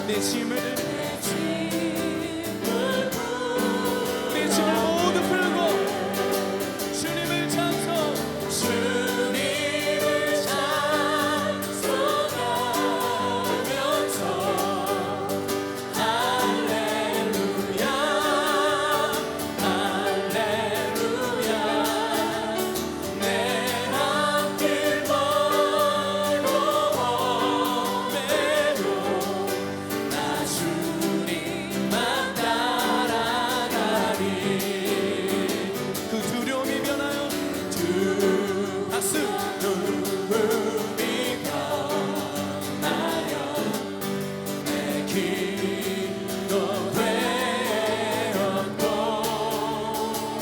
내 짐을 모두 풀고 주님을 찬송하면서 할렐루야 할렐루야 내 앞길 멀고 험해도 나 주님만 따라가리. 그 두려움이 변하여 박수 두려움이 변하여 내 길도 되었고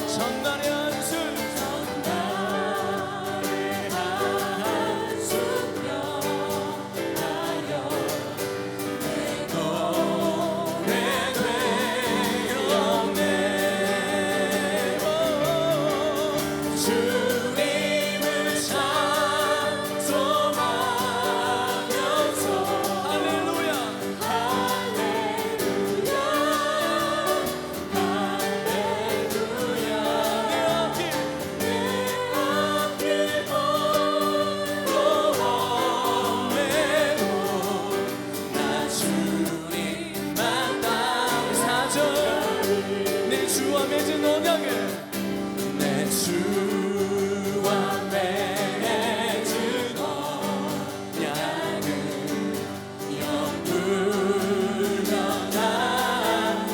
전날의 한숨 변하여 내 노래 되었네. 주님을 찬송하면서 할렐루야 할렐루야 할렐루야 내 앞길 멀고 험해도 나 주님만 따라 사절 내 주와 맺은 언약을 내 주와 맺은 언약을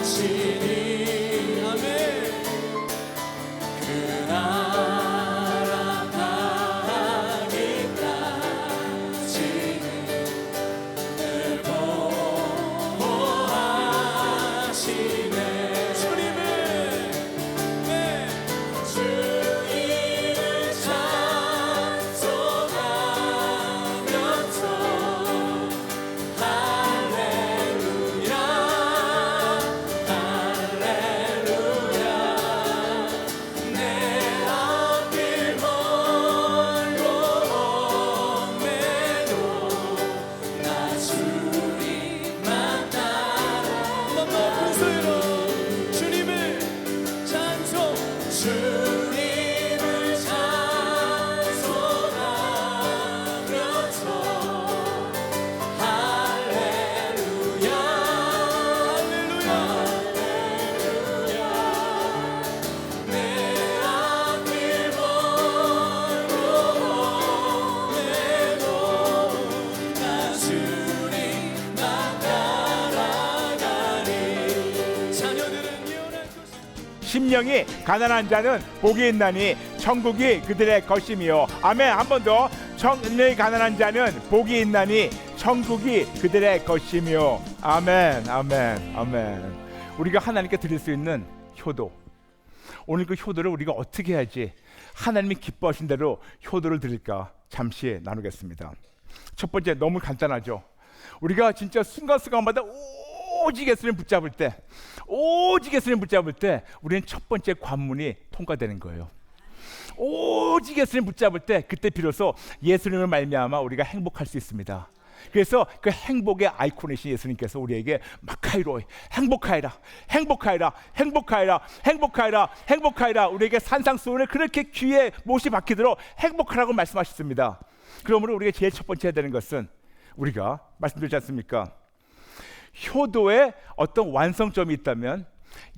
영불변하시니 아멘. 그 나라 가기까지는 늘 보호하시네. 주님을 찬송하면서 할렐루야 할렐루야 내 앞길 멀고 험해도 나 주님만 따라 높은 소리로 주님을 찬송 주님을 찬송하면서 할렐루야 할렐루야 할렐루야 내 앞길 멀고 험해도 나 주님만 따라가리. 자녀들은 예언할 것이 심령이 가난한 자는 복이 있나니 천국이 그들의 것이며. 아멘. 한 번 더. 심령이 가난한 자는 복이 있나니 천국이 그들의 것이며. 아멘 아멘 아멘. 우리가 하나님께 드릴 수 있는 효도, 오늘 그 효도를 우리가 어떻게 해야지 하나님이 기뻐하신 대로 효도를 드릴까 잠시 나누겠습니다. 첫 번째, 너무 간단하죠. 우리가 진짜 순간순간마다 오직 예수님 붙잡을 때, 오직 예수님 붙잡을 때 우리는 첫 번째 관문이 통과되는 거예요. 오직 예수님 붙잡을 때 그때 비로소 예수님을 말미암아 우리가 행복할 수 있습니다. 그래서 그 행복의 아이콘이신 예수님께서 우리에게 마카이로 행복하여라 행복하여라 행복하여라 행복하여라 행복하여라 우리에게 산상수훈을 그렇게 귀에 못이 박히도록 행복하라고 말씀하셨습니다. 그러므로 우리가 제일 첫 번째 해야 되는 것은, 우리가 말씀드렸지 않습니까? 효도에 어떤 완성점이 있다면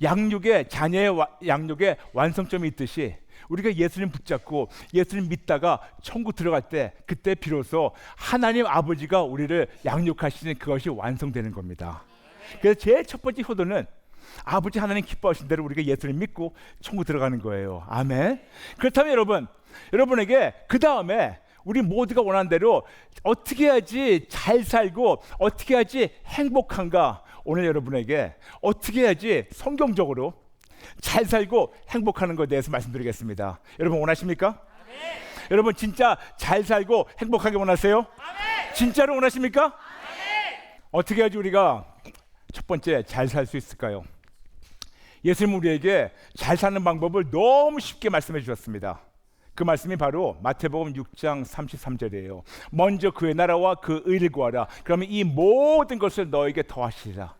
양육의 자녀의 양육의 완성점이 있듯이 우리가 예수님 붙잡고 예수님 믿다가 천국 들어갈 때 그때 비로소 하나님 아버지가 우리를 양육하시는 그것이 완성되는 겁니다. 그래서 제일 첫 번째 효도는 아버지 하나님 기뻐하신 대로 우리가 예수님 믿고 천국 들어가는 거예요. 아멘. 그렇다면 여러분에게 그 다음에 우리 모두가 원하는 대로 어떻게 해야지 잘 살고 어떻게 해야지 행복한가, 오늘 여러분에게 어떻게 해야지 성경적으로 잘 살고 행복하는 것에 대해서 말씀드리겠습니다. 여러분 원하십니까? 아멘. 여러분 진짜 잘 살고 행복하게 원하세요? 아멘. 진짜로 원하십니까? 아멘. 어떻게 해야지 우리가 첫 번째 잘 살 수 있을까요? 예수님 우리에게 잘 사는 방법을 너무 쉽게 말씀해 주셨습니다. 그 말씀이 바로 마태복음 6장 33절이에요. 먼저 그의 나라와 그 의를 구하라. 그러면 이 모든 것을 너에게 더하시리라.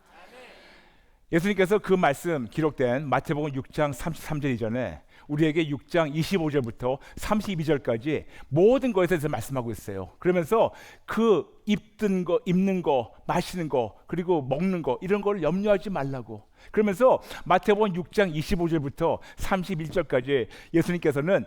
예수님께서 그 말씀 기록된 마태복음 6장 33절 이전에 우리에게 6장 25절부터 32절까지 모든 것에 대해서 말씀하고 있어요. 그러면서 그 입는 거, 마시는 거, 그리고 먹는 거 이런 걸 염려하지 말라고. 그러면서 마태복음 6장 25절부터 31절까지 예수님께서는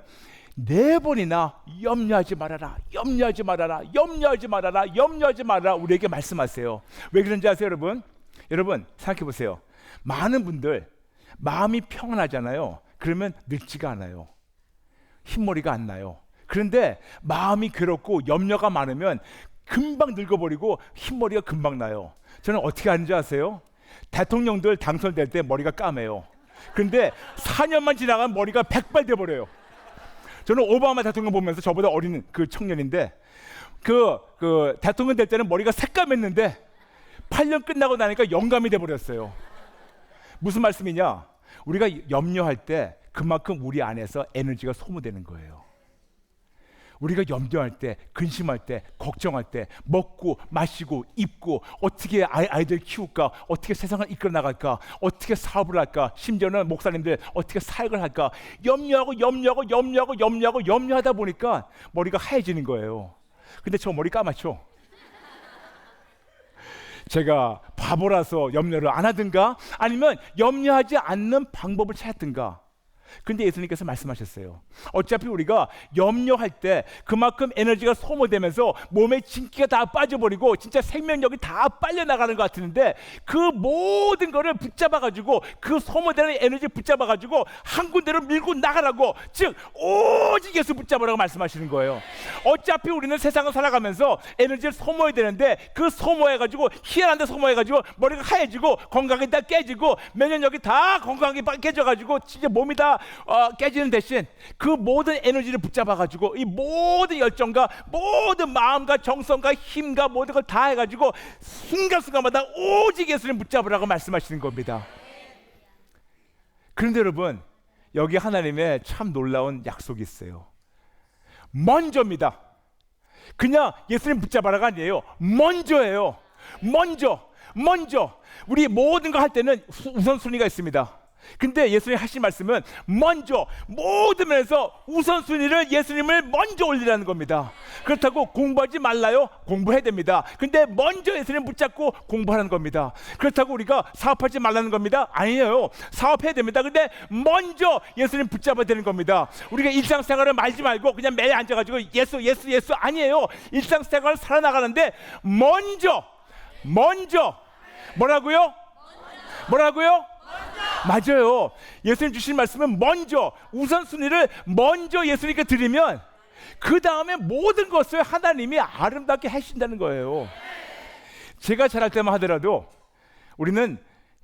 4번이나 염려하지 말아라, 염려하지 말아라, 염려하지 말아라, 염려하지 말아라 우리에게 말씀하세요. 왜 그런지 아세요, 여러분? 여러분 생각해 보세요. 많은 분들 마음이 평안하잖아요. 그러면 늙지가 않아요. 흰머리가 안 나요. 그런데 마음이 괴롭고 염려가 많으면 금방 늙어버리고 흰머리가 금방 나요. 저는 어떻게 하는지 아세요? 대통령들 당선될 때 머리가 까매요. 그런데 4년만 지나가면 머리가 백발 돼버려요. 저는 오바마 대통령 보면서 저보다 어린 그 청년인데 그 대통령 될 때는 머리가 새까맸는데 8년 끝나고 나니까 영감이 돼버렸어요. 무슨 말씀이냐? 우리가 염려할 때 그만큼 우리 안에서 에너지가 소모되는 거예요. 우리가 염려할 때, 근심할 때, 걱정할 때, 먹고 마시고 입고 어떻게 아이들 키울까, 어떻게 세상을 이끌어 나갈까, 어떻게 사업을 할까, 심지어는 목사님들 어떻게 사역을 할까 염려하다 보니까 머리가 하얘지는 거예요. 근데 저 머리 까맣죠? 제가 바보라서 염려를 안 하든가 아니면 염려하지 않는 방법을 찾았든가. 근데 예수님께서 말씀하셨어요. 어차피 우리가 염려할 때 그만큼 에너지가 소모되면서 몸에 진기가 다 빠져버리고 진짜 생명력이 다 빨려나가는 것 같은데 그 모든 거를 붙잡아가지고 그 소모되는 에너지 붙잡아가지고 한 군데로 밀고 나가라고, 즉 오직 예수 붙잡으라고 말씀하시는 거예요. 어차피 우리는 세상을 살아가면서 에너지를 소모해야 되는데 그 소모해가지고 희한한 데 소모해가지고 머리가 하얘지고 건강이 다 깨지고 면역력이 다 건강이 깨져가지고 진짜 몸이 다 깨지는 대신 그 모든 에너지를 붙잡아가지고 이 모든 열정과 모든 마음과 정성과 힘과 모든 걸 다 해가지고 순간순간마다 오직 예수님 붙잡으라고 말씀하시는 겁니다. 그런데 여러분, 여기 하나님의 참 놀라운 약속이 있어요. 먼저입니다. 그냥 예수님 붙잡아라가 아니에요. 먼저예요. 먼저 우리 모든 거 할 때는 우선순위가 있습니다. 근데 예수님 하신 말씀은 먼저 모든 면에서 우선순위를 예수님을 먼저 올리라는 겁니다. 그렇다고 공부하지 말라요? 공부해야 됩니다. 근데 먼저 예수님 붙잡고 공부하는 겁니다. 그렇다고 우리가 사업하지 말라는 겁니다? 아니에요. 사업해야 됩니다. 근데 먼저 예수님 붙잡아야 되는 겁니다. 우리가 일상생활을 말지 말고 그냥 매일 앉아가지고 예수 아니에요. 일상생활을 살아나가는데 먼저 뭐라고요? 맞아요. 예수님 주신 말씀은 먼저 우선순위를 먼저 예수님께 드리면 그 다음에 모든 것을 하나님이 아름답게 하신다는 거예요. 제가 잘할 때만 하더라도 우리는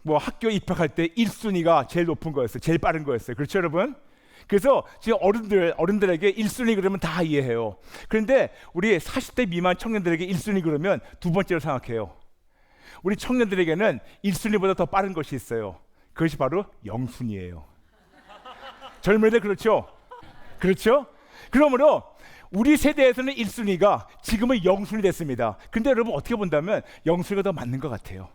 뭐 학교 입학할 때 1순위가 제일 높은 거였어요. 제일 빠른 거였어요. 그렇죠, 여러분? 그래서 지금 어른들에게 1순위 그러면 다 이해해요. 그런데 우리 40대 미만 청년들에게 1순위 그러면 두 번째로 생각해요. 우리 청년들에게는 1순위보다 더 빠른 것이 있어요. 그것이 바로 영순이에요. 젊은이들 그렇죠? 그러므로 우리 세대에서는 1순위가 지금은 영순이 됐습니다. 근데 여러분 어떻게 본다면 영순위가 더 맞는 것 같아요.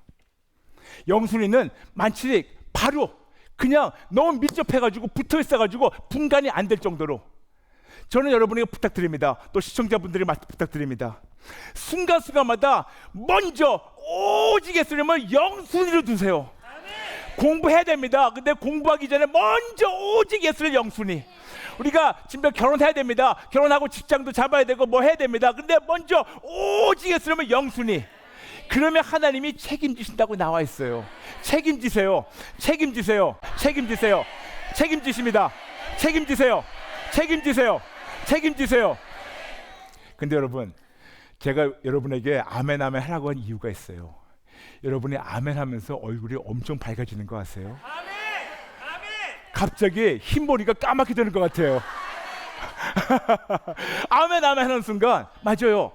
영순위는 만취 바로 그냥 너무 밀접해가지고 붙어있어가지고 분간이 안 될 정도로. 저는 여러분에게 부탁드립니다. 또 시청자분들이 부탁드립니다. 순간순간마다 먼저 오직 예수님을 영순위로 두세요. 공부해야 됩니다. 근데 공부하기 전에 먼저 오직 예수를 영순위. 우리가 지금 결혼해야 됩니다. 결혼하고 직장도 잡아야 되고 뭐 해야 됩니다. 근데 먼저 오직 예수님을 영순위. 그러면 하나님이 책임지신다고 나와 있어요. 책임지세요. 책임지십니다. 책임지세요. 근데 여러분, 제가 여러분에게 아멘 하라고 한 이유가 있어요. 여러분이 아멘 하면서 얼굴이 엄청 밝아지는 거 아세요? 아멘! 갑자기 흰머리가 까맣게 되는 것 같아요. 아멘 하는 순간 맞아요.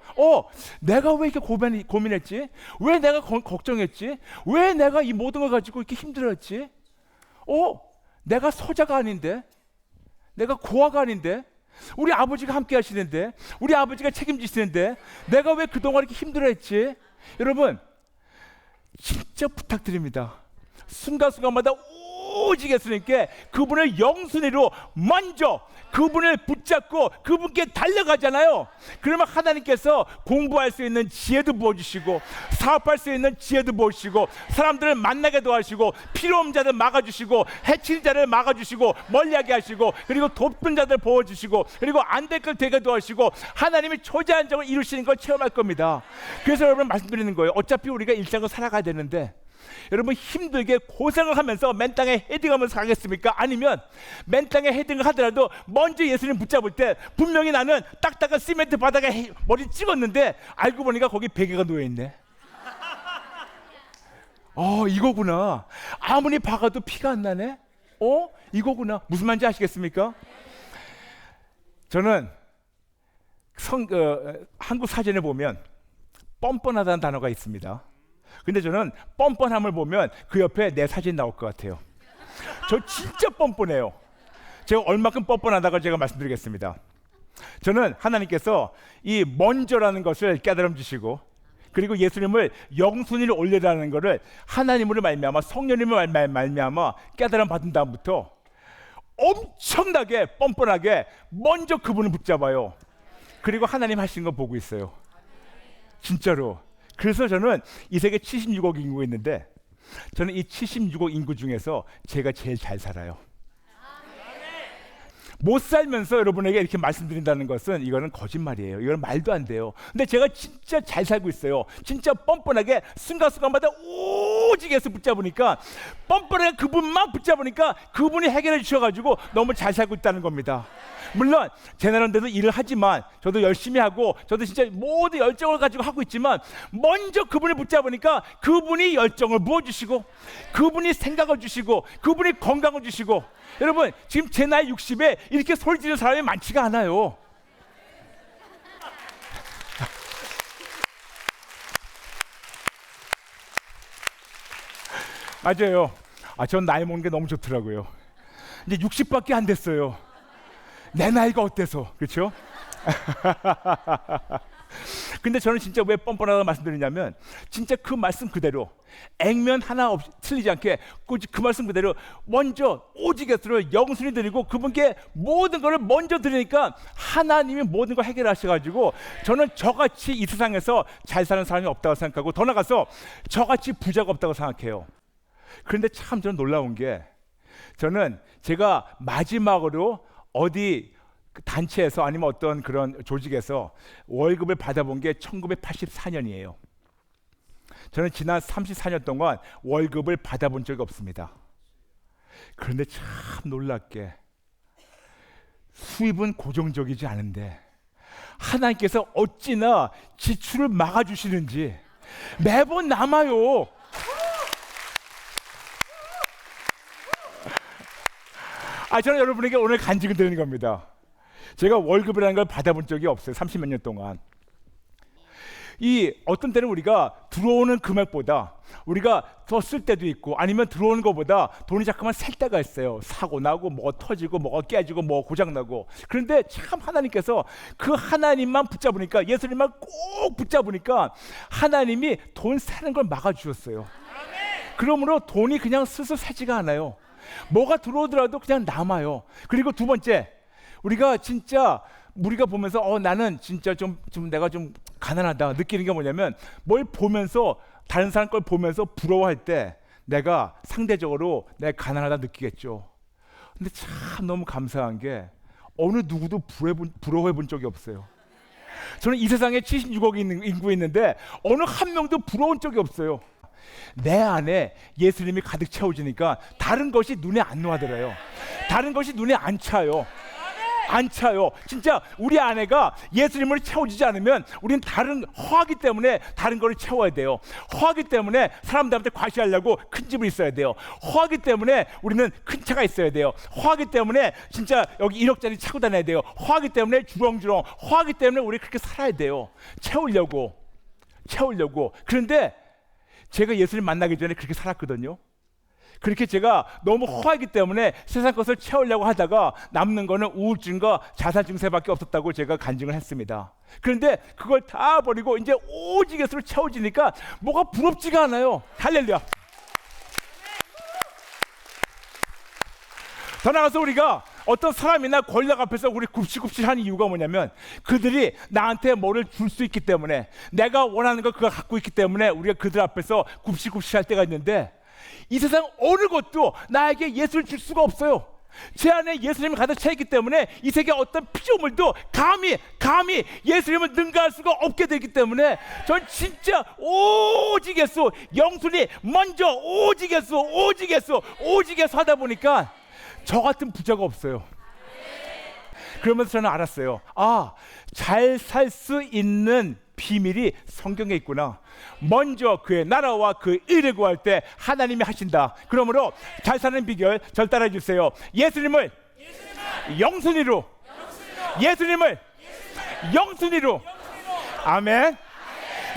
내가 왜 이렇게 고민했지? 왜 내가 걱정했지? 왜 내가 이 모든 걸 가지고 이렇게 힘들었지? 내가 서자가 아닌데? 내가 고아가 아닌데? 우리 아버지가 함께 하시는데, 우리 아버지가 책임지시는데 내가 왜 그동안 이렇게 힘들어했지? 여러분, 진짜 부탁드립니다. 순간순간마다 오직 예수님께 그분을 영순위로 먼저 그분을 붙잡고 그분께 달려가잖아요. 그러면 하나님께서 공부할 수 있는 지혜도 부어주시고, 사업할 수 있는 지혜도 부어주시고, 사람들을 만나게 도와주시고, 필요 없는 자들 막아주시고, 해치는 자를 막아주시고, 멀리하게 하시고, 그리고 돕는 자들 보호주시고, 그리고 안 될 걸 되게 도와주시고, 하나님이 초자한 적을 이루시는 걸 체험할 겁니다. 그래서 여러분 말씀드리는 거예요. 어차피 우리가 일상을 살아가야 되는데 여러분 힘들게 고생을 하면서 맨 땅에 헤딩하면서 가겠습니까? 아니면 맨 땅에 헤딩을 하더라도 먼저 예수님 붙잡을 때 분명히 나는 딱딱한 시멘트 바닥에 머리 찍었는데 알고 보니까 거기 베개가 놓여있네. 이거구나. 아무리 박아도 피가 안 나네. 이거구나. 무슨 말인지 아시겠습니까? 저는 한국 사전에 보면 뻔뻔하다는 단어가 있습니다. 근데 저는 뻔뻔함을 보면 그 옆에 내 사진 나올 것 같아요. 저 진짜 뻔뻔해요. 제가 얼마큼 뻔뻔하다고 제가 말씀드리겠습니다. 저는 하나님께서 이 먼저라는 것을 깨달음 주시고, 그리고 예수님을 영순위로 올리라는 것을 하나님으로 말미암아, 성령님을 말미암아 깨달음 받은 다음부터 엄청나게 뻔뻔하게 먼저 그분을 붙잡아요. 그리고 하나님 하시는 거 보고 있어요. 진짜로. 그래서 저는 이 세계 76억 인구가 있는데 저는 이 76억 인구 중에서 제가 제일 잘 살아요. 못 살면서 여러분에게 이렇게 말씀드린다는 것은 이거는 거짓말이에요. 이건 말도 안 돼요. 근데 제가 진짜 잘 살고 있어요. 진짜 뻔뻔하게 순간순간마다 오직 예수 붙잡으니까, 뻔뻔하게 그분만 붙잡으니까 그분이 해결해 주셔가지고 너무 잘 살고 있다는 겁니다. 물론 제 나름대로 일을 하지만 저도 열심히 하고 저도 진짜 모든 열정을 가지고 하고 있지만, 먼저 그분을 붙잡으니까 그분이 열정을 부어주시고, 그분이 생각을 주시고, 그분이 건강을 주시고. 여러분, 지금 제 나이 60에 이렇게 소리 지르는 사람이 많지가 않아요. 맞아요. 전 나이 먹는 게 너무 좋더라고요. 이제 60밖에 안 됐어요. 내 나이가 어때서, 그렇죠? 근데 저는 진짜 왜 뻔뻔하다고 말씀드리냐면, 진짜 그 말씀 그대로 액면 하나 없이 틀리지 않게 그 말씀 그대로 먼저 오직 예수를 영순위 드리고 그분께 모든 것을 먼저 드리니까 하나님이 모든 걸 해결하셔가지고, 저는 저같이 이 세상에서 잘 사는 사람이 없다고 생각하고, 더 나가서 저같이 부자가 없다고 생각해요. 그런데 참 저는 놀라운 게, 저는 제가 마지막으로 어디 단체에서 아니면 어떤 그런 조직에서 월급을 받아본 게 1984년이에요. 저는 지난 34년 동안 월급을 받아본 적이 없습니다. 그런데 참 놀랍게 수입은 고정적이지 않은데 하나님께서 어찌나 지출을 막아주시는지 매번 남아요. 저는 여러분에게 오늘 간증을 드리는 겁니다. 제가 월급이라는 걸 받아본 적이 없어요. 30몇 년 동안. 이 어떤 때는 우리가 들어오는 금액보다 우리가 더 쓸 때도 있고, 아니면 들어오는 것보다 돈이 자꾸만 셀 때가 있어요. 사고 나고 뭐가 터지고 뭐가 깨지고 뭐 고장 나고. 그런데 참 하나님께서 그 하나님만 붙잡으니까, 예수님만 꼭 붙잡으니까 하나님이 돈 새는 걸 막아주셨어요. 그러므로 돈이 그냥 스스로 새지가 않아요. 뭐가 들어오더라도 그냥 남아요. 그리고 두 번째, 우리가 진짜 우리가 보면서 나는 진짜 좀 내가 좀 가난하다 느끼는 게 뭐냐면, 뭘 보면서, 다른 사람 걸 보면서 부러워할 때 내가 상대적으로 내가 가난하다 느끼겠죠. 근데 참 너무 감사한 게 어느 누구도 부러워해 본 적이 없어요. 저는 이 세상에 76억 인구 있는데 어느 한 명도 부러운 적이 없어요. 내 안에 예수님이 가득 채워지니까 다른 것이 눈에 안 놓아들어요. 다른 것이 눈에 안 차요. 안 차요. 진짜 우리 안에가 예수님을 채워지지 않으면 우리는 허하기 때문에 다른 거를 채워야 돼요. 허하기 때문에 사람들한테 과시하려고 큰 집을 있어야 돼요. 허하기 때문에 우리는 큰 차가 있어야 돼요. 허하기 때문에 진짜 여기 1억짜리 차고 다녀야 돼요. 허하기 때문에 주렁주렁, 허하기 때문에 우리 그렇게 살아야 돼요. 채우려고. 그런데 제가 예수님 만나기 전에 그렇게 살았거든요. 그렇게 제가 너무 허하기 때문에 세상 것을 채우려고 하다가 남는 거는 우울증과 자살 증세밖에 없었다고 제가 간증을 했습니다. 그런데 그걸 다 버리고 이제 오직 예수로 채워지니까 뭐가 부럽지가 않아요. 할렐루야. 더 나아가서 우리가 어떤 사람이나 권력 앞에서 우리 굽시굽시하는 이유가 뭐냐면 그들이 나한테 뭐를 줄 수 있기 때문에, 내가 원하는 거 그걸 갖고 있기 때문에 우리가 그들 앞에서 굽시굽시할 때가 있는데, 이 세상 어느 것도 나에게 예수를 줄 수가 없어요. 제 안에 예수님이 가득 차 있기 때문에 이 세계 어떤 피조물도 감히 예수님을 능가할 수가 없게 되기 때문에 전 진짜 오직 예수, 영순이 먼저 오직 예수 하다 보니까 저 같은 부자가 없어요. 그러면서 저는 알았어요. 잘 살 수 있는 비밀이 성경에 있구나. 먼저 그의 나라와 그 의를 구할 때 하나님이 하신다. 그러므로 잘 사는 비결 절 따라해 주세요. 예수님을 영순위로, 예수님을 영순위로. 아멘.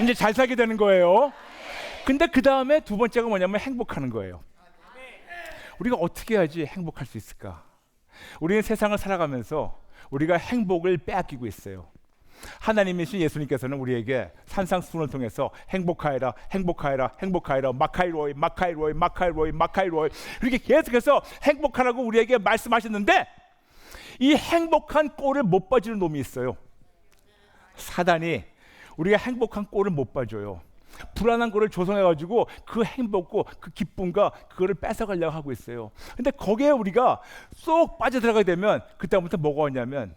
이제 잘 살게 되는 거예요. 근데 그 다음에 두 번째가 뭐냐면 행복하는 거예요. 우리가 어떻게 해야지 행복할 수 있을까? 우리는 세상을 살아가면서 우리가 행복을 빼앗기고 있어요. 하나님이신 예수님께서는 우리에게 산상수훈을 통해서 행복하여라, 행복하여라, 행복하여라, 마카이로이, 마카이로이, 마카이로이, 마카이로이, 이렇게 계속해서 행복하라고 우리에게 말씀하셨는데, 이 행복한 꼴을 못 봐주는 놈이 있어요. 사단이 우리가 행복한 꼴을 못 봐줘요. 불안한 거를 조성해가지고 그 행복과 그 기쁨과 그거를 뺏어가려고 하고 있어요. 근데 거기에 우리가 쏙 빠져들어가게 되면 그때부터 뭐가 오냐면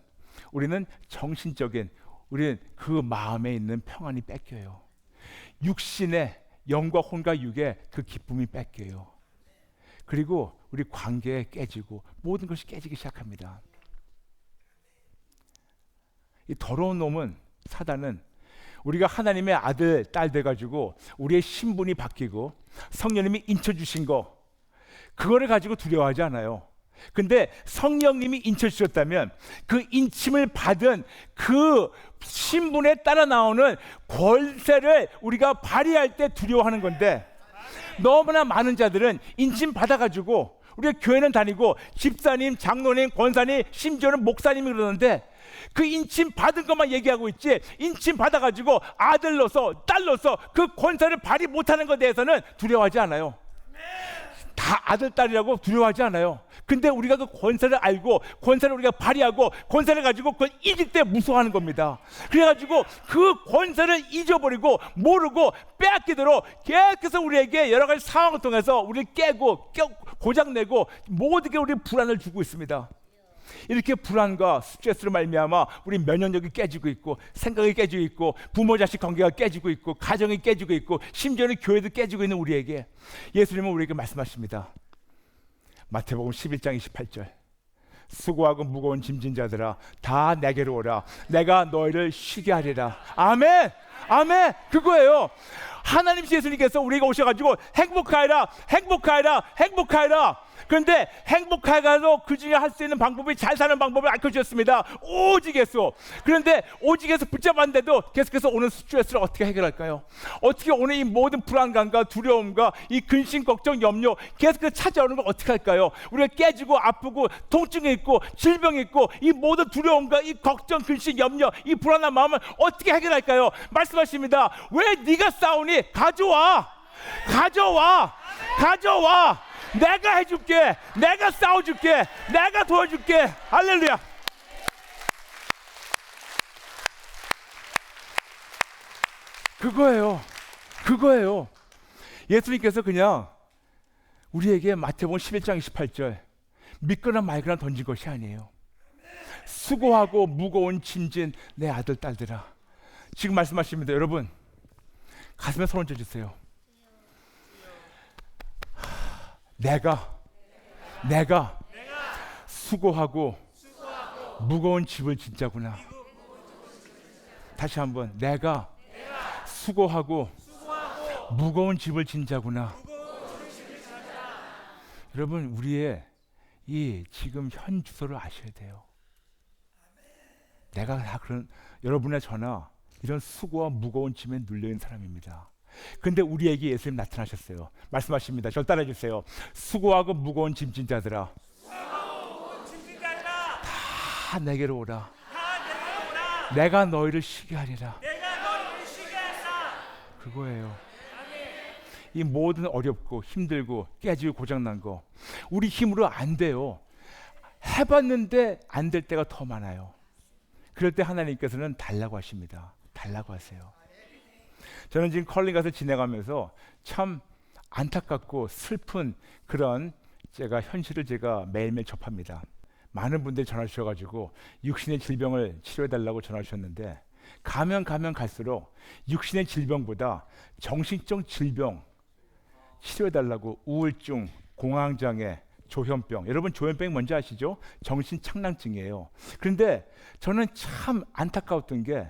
우리는 정신적인, 우리는 그 마음에 있는 평안이 뺏겨요. 육신의 영과 혼과 육의 그 기쁨이 뺏겨요. 그리고 우리 관계에 깨지고 모든 것이 깨지기 시작합니다. 이 더러운 놈은, 사단은 우리가 하나님의 아들, 딸 돼가지고 우리의 신분이 바뀌고 성령님이 인쳐주신 거, 그거를 가지고 두려워하지 않아요. 근데 성령님이 인쳐주셨다면 그 인침을 받은 그 신분에 따라 나오는 권세를 우리가 발휘할 때 두려워하는 건데, 너무나 많은 자들은 인침 받아가지고 우리가 교회는 다니고 집사님, 장로님, 권사님, 심지어는 목사님이 그러는데 그 인침 받은 것만 얘기하고 있지, 인침 받아가지고 아들로서 딸로서 그 권세를 발휘 못하는 것에 대해서는 두려워하지 않아요. 다 아들, 딸이라고 두려워하지 않아요. 근데 우리가 그 권세를 알고 권세를 우리가 발휘하고 권세를 가지고 그걸 이길 때 무서워하는 겁니다. 그래가지고 그 권세를 잊어버리고 모르고 빼앗기도록 계속해서 우리에게 여러 가지 상황을 통해서 우리를 깨고 고장내고 모든 게 우리 불안을 주고 있습니다. 이렇게 불안과 스트레스로 말미암아 우리 면역력이 깨지고 있고 생각이 깨지고 있고 부모 자식 관계가 깨지고 있고 가정이 깨지고 있고 심지어는 교회도 깨지고 있는 우리에게 예수님은 우리에게 말씀하십니다. 마태복음 11장 28절, 수고하고 무거운 짐진 자들아 다 내게로 오라, 내가 너희를 쉬게 하리라. 아멘, 아멘. 그거예요. 하나님 예수님께서 우리가 오셔가지고 행복하여라, 행복하여라, 행복하여라. 그런데 행복하여도 그 중에 할 수 있는 방법이, 잘 사는 방법을 알려주셨습니다. 오직 예수. 그런데 오직 예수 붙잡았는데도 계속해서 오는 스트레스를 어떻게 해결할까요? 어떻게 오는 이 모든 불안감과 두려움과 이 근심, 걱정, 염려 계속해서 찾아오는 걸 어떻게 할까요? 우리가 깨지고 아프고 통증이 있고 질병이 있고 이 모든 두려움과 이 걱정, 근심, 염려, 이 불안한 마음을 어떻게 해결할까요? 말씀하십니다. 왜 네가 싸우니? 가져와, 가져와, 가져와. 내가 해줄게, 내가 싸워줄게, 내가 도와줄게. 할렐루야. 그거예요. 그거예요. 예수님께서 그냥 우리에게 마태복음 11장 28절 믿거나 말거나 던진 것이 아니에요. 수고하고 무거운 짐진 내 아들, 딸들아. 지금 말씀하십니다. 여러분 가슴에 손 얹어주세요. 내가 수고하고 무거운 짐을 진짜구나. 다시 한번, 내가 수고하고 무거운 짐을 진짜구나. 여러분 우리의 이 지금 현 주소를 아셔야 돼요. 내가 다 그런, 여러분의 저나 이런 수고와 무거운 짐에 눌려있는 사람입니다. 근데 우리에게 예수님 나타나셨어요. 말씀하십니다. 절 따라해 주세요. 수고하고 무거운 짐진 자들아 다 내게로 오라. 내가 너희를 쉬게 하리라. 그거예요. 이 모든 어렵고 힘들고 깨지고 고장난 거 우리 힘으로 안 돼요. 해봤는데 안 될 때가 더 많아요. 그럴 때 하나님께서는 달라고 하십니다. 달라고 하세요. 저는 지금 컬링 가서 지내가면서 참 안타깝고 슬픈 그런 제가 현실을 제가 매일매일 접합니다. 많은 분들이 전화 주셔가지고 육신의 질병을 치료해달라고 전화 주셨는데 가면 갈수록 육신의 질병보다 정신적 질병 치료해달라고 우울증, 공황장애, 조현병. 여러분 조현병이 뭔지 아시죠? 정신착란증이에요. 그런데 저는 참 안타까웠던 게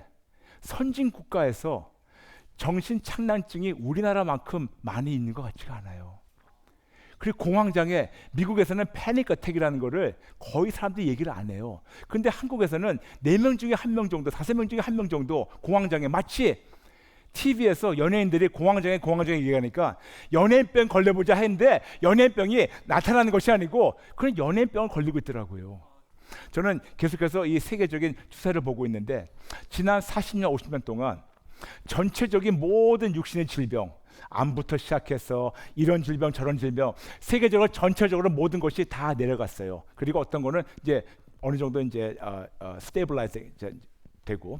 선진 국가에서 정신착란증이 우리나라만큼 많이 있는 것 같지가 않아요. 그리고 공황장애, 미국에서는 패닉 어택이라는 거를 거의 사람들이 얘기를 안 해요. 근데 한국에서는 4명 중에 1명 정도, 5명 중에 1명 정도 공황장애, 마치 TV에서 연예인들이 공황장애 얘기하니까 연예인병 걸려보자 했는데 연예인병이 나타나는 것이 아니고 그런 연예인병을 걸리고 있더라고요. 저는 계속해서 이 세계적인 추세를 보고 있는데 지난 40년, 50년 동안 전체적인 모든 육신의 질병, 암부터 시작해서 이런 질병 저런 질병 세계적으로 전체적으로 모든 것이 다 내려갔어요. 그리고 어떤 거는 이제 어느 정도 이제 스테이블라이즈 되고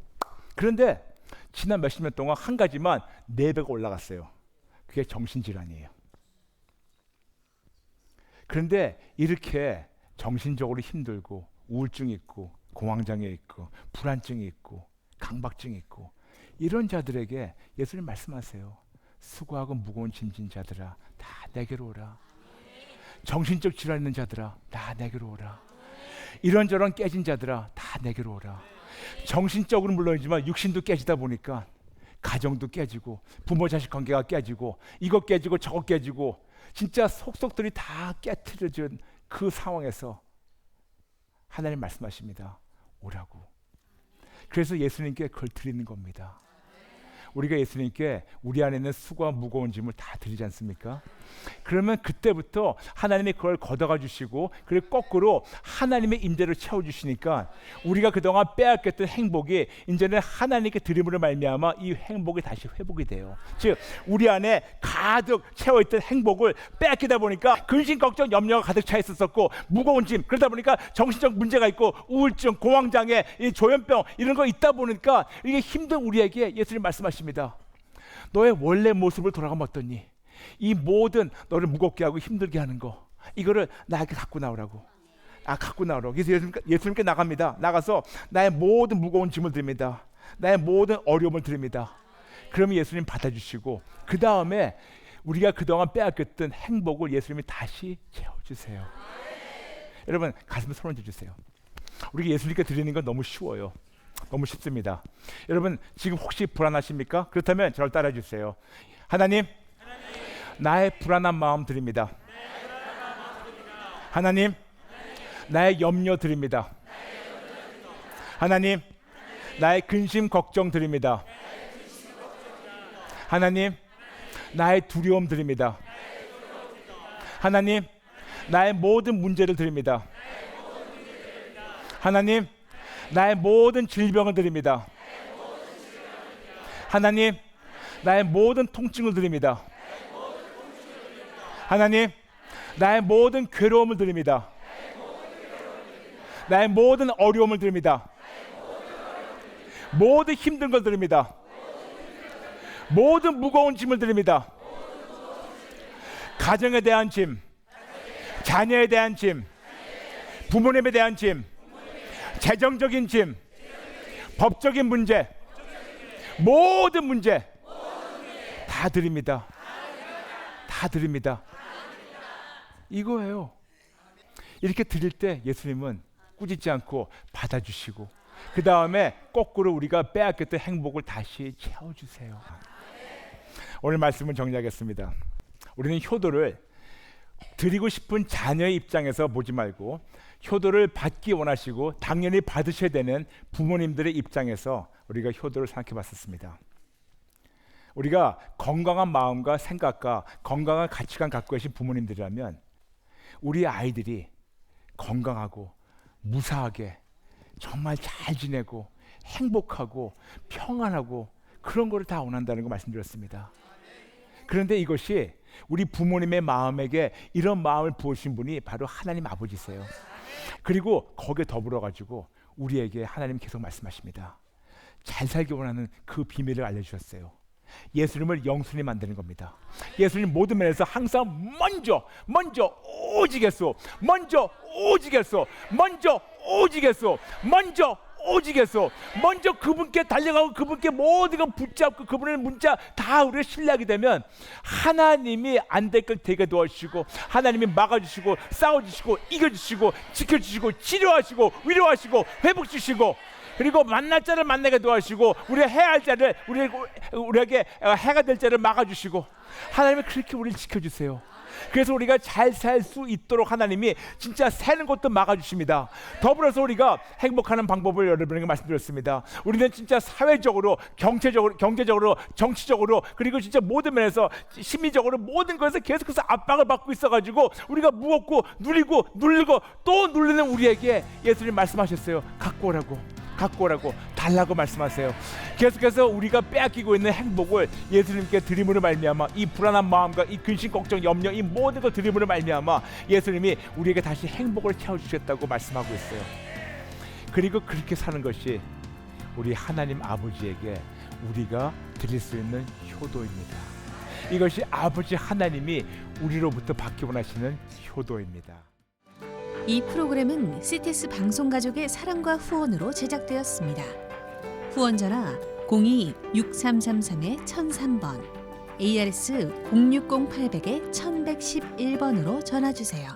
그런데 지난 몇십 년 동안 한 가지만 4배가 올라갔어요. 그게 정신질환이에요. 그런데 이렇게 정신적으로 힘들고 우울증이 있고 공황장애 있고 불안증이 있고 강박증이 있고 이런 자들에게 예수님 말씀하세요. 수고하고 무거운 짐진 자들아 다 내게로 오라. 정신적 질환 있는 자들아 다 내게로 오라. 이런저런 깨진 자들아 다 내게로 오라. 정신적으로는 물론이지만 육신도 깨지다 보니까 가정도 깨지고 부모 자식 관계가 깨지고 이것 깨지고 저것 깨지고 진짜 속속들이 다 깨트려진 그 상황에서 하나님 말씀하십니다. 오라고. 그래서 예수님께 그걸 드리는 겁니다. 우리가 예수님께 우리 안에 있는 수고와 무거운 짐을 다 드리지 않습니까? 그러면 그때부터 하나님이 그걸 걷어가 주시고 그리고 거꾸로 하나님의 임재를 채워주시니까 우리가 그동안 빼앗겼던 행복이 이제는 하나님께 드림으로 말미암아 이 행복이 다시 회복이 돼요. 즉 우리 안에 가득 채워있던 행복을 빼앗기다 보니까 근심 걱정 염려가 가득 차 있었었고 무거운 짐 그러다 보니까 정신적 문제가 있고 우울증 공황장애 이 조현병 이런 거 있다 보니까 이게 힘든 우리에게 예수님 말씀하십니다. 너의 원래 모습을 돌아가면 어떠니? 이 모든 너를 무겁게 하고 힘들게 하는 거 이거를 나에게 갖고 나오라고. 갖고 나오라고. 그래서 예수님께 나갑니다. 나가서 나의 모든 무거운 짐을 드립니다. 나의 모든 어려움을 드립니다. 그러면 예수님 받아주시고 그 다음에 우리가 그동안 빼앗겼던 행복을 예수님이 다시 채워주세요. 여러분 가슴에 손 얹어주세요. 우리가 예수님께 드리는 건 너무 쉬워요. 너무 쉽습니다. 여러분 지금 혹시 불안하십니까? 그렇다면 저를 따라해 주세요. 하나님, 나의 불안한 마음 드립니다. 하나님, 나의 염려 드립니다. 하나님, 나의 근심 걱정 드립니다. 하나님, 나의 두려움 드립니다. 하나님, 나의 모든 문제를 드립니다. 하나님, 나의 모든 질병을 드립니다. 하나님, 나의 모든 통증을 드립니다. 하나님, 나의 모든 괴로움을 드립니다. 나의 모든 어려움을 드립니다. 모든 힘든 걸 드립니다. 모든 무거운 짐을 드립니다. 가정에 대한 짐, 자녀에 대한 짐, 부모님에 대한 짐, 재정적인 짐, 법적인 문제, 모든 문제 다 드립니다. 다 드립니다. 이거예요. 이렇게 드릴 때 예수님은 꾸짖지 않고 받아주시고 그 다음에 거꾸로 우리가 빼앗겼던 행복을 다시 채워주세요. 오늘 말씀을 정리하겠습니다. 우리는 효도를 드리고 싶은 자녀의 입장에서 보지 말고 효도를 받기 원하시고 당연히 받으셔야 되는 부모님들의 입장에서 우리가 효도를 생각해 봤었습니다. 우리가 건강한 마음과 생각과 건강한 가치관 갖고 계신 부모님들이라면 우리 아이들이 건강하고 무사하게 정말 잘 지내고 행복하고 평안하고 그런 거를 다 원한다는 거 말씀드렸습니다. 그런데 이것이 우리 부모님의 마음에게 이런 마음을 부으신 분이 바로 하나님 아버지세요. 그리고 거기에 더불어 가지고 우리에게 하나님 계속 말씀하십니다. 잘 살기 원하는 그 비밀을 알려주셨어요. 예수님을 영순이 만드는 겁니다. 예수님 모든 면에서 항상 먼저 오직했소, 먼저 오직했소, 먼저 오직했소, 먼저 오직했소, 먼저 그분께 달려가고 그분께 모든 걸 붙잡고 그분의 문자 다 우리가 신뢰하게 되면 하나님이 안 될 걸 되게 도와주시고 하나님이 막아주시고 싸워주시고 이겨주시고 지켜주시고 치료하시고 위로하시고 회복주시고 그리고 만날 자를 만나게 도와주시고 우리가 해야 할 자를 우리에게 해가 될 자를 막아주시고 하나님이 그렇게 우리를 지켜주세요. 그래서 우리가 잘 살 수 있도록 하나님이 진짜 새는 것도 막아주십니다. 더불어서 우리가 행복하는 방법을 여러분에게 말씀드렸습니다. 우리는 진짜 사회적으로 경제적으로 정치적으로 그리고 진짜 모든 면에서 심리적으로 모든 것에서 계속해서 압박을 받고 있어가지고 우리가 무겁고 누리고 눌리고 또 눌리는 우리에게 예수님 말씀하셨어요. 갖고 오라고 달라고 말씀하세요. 계속해서 우리가 빼앗기고 있는 행복을 예수님께 드림으로 말미암아 이 불안한 마음과 이 근심 걱정 염려 이 모든 걸 드림으로 말미암아 예수님이 우리에게 다시 행복을 채워주셨다고 말씀하고 있어요. 그리고 그렇게 사는 것이 우리 하나님 아버지에게 우리가 드릴 수 있는 효도입니다. 이것이 아버지 하나님이 우리로부터 받기 원하시는 효도입니다. 이 프로그램은 CTS 방송가족의 사랑과 후원으로 제작되었습니다. 후원 전화 02-6333-1003번, ARS 060-800-1111번으로 전화 주세요.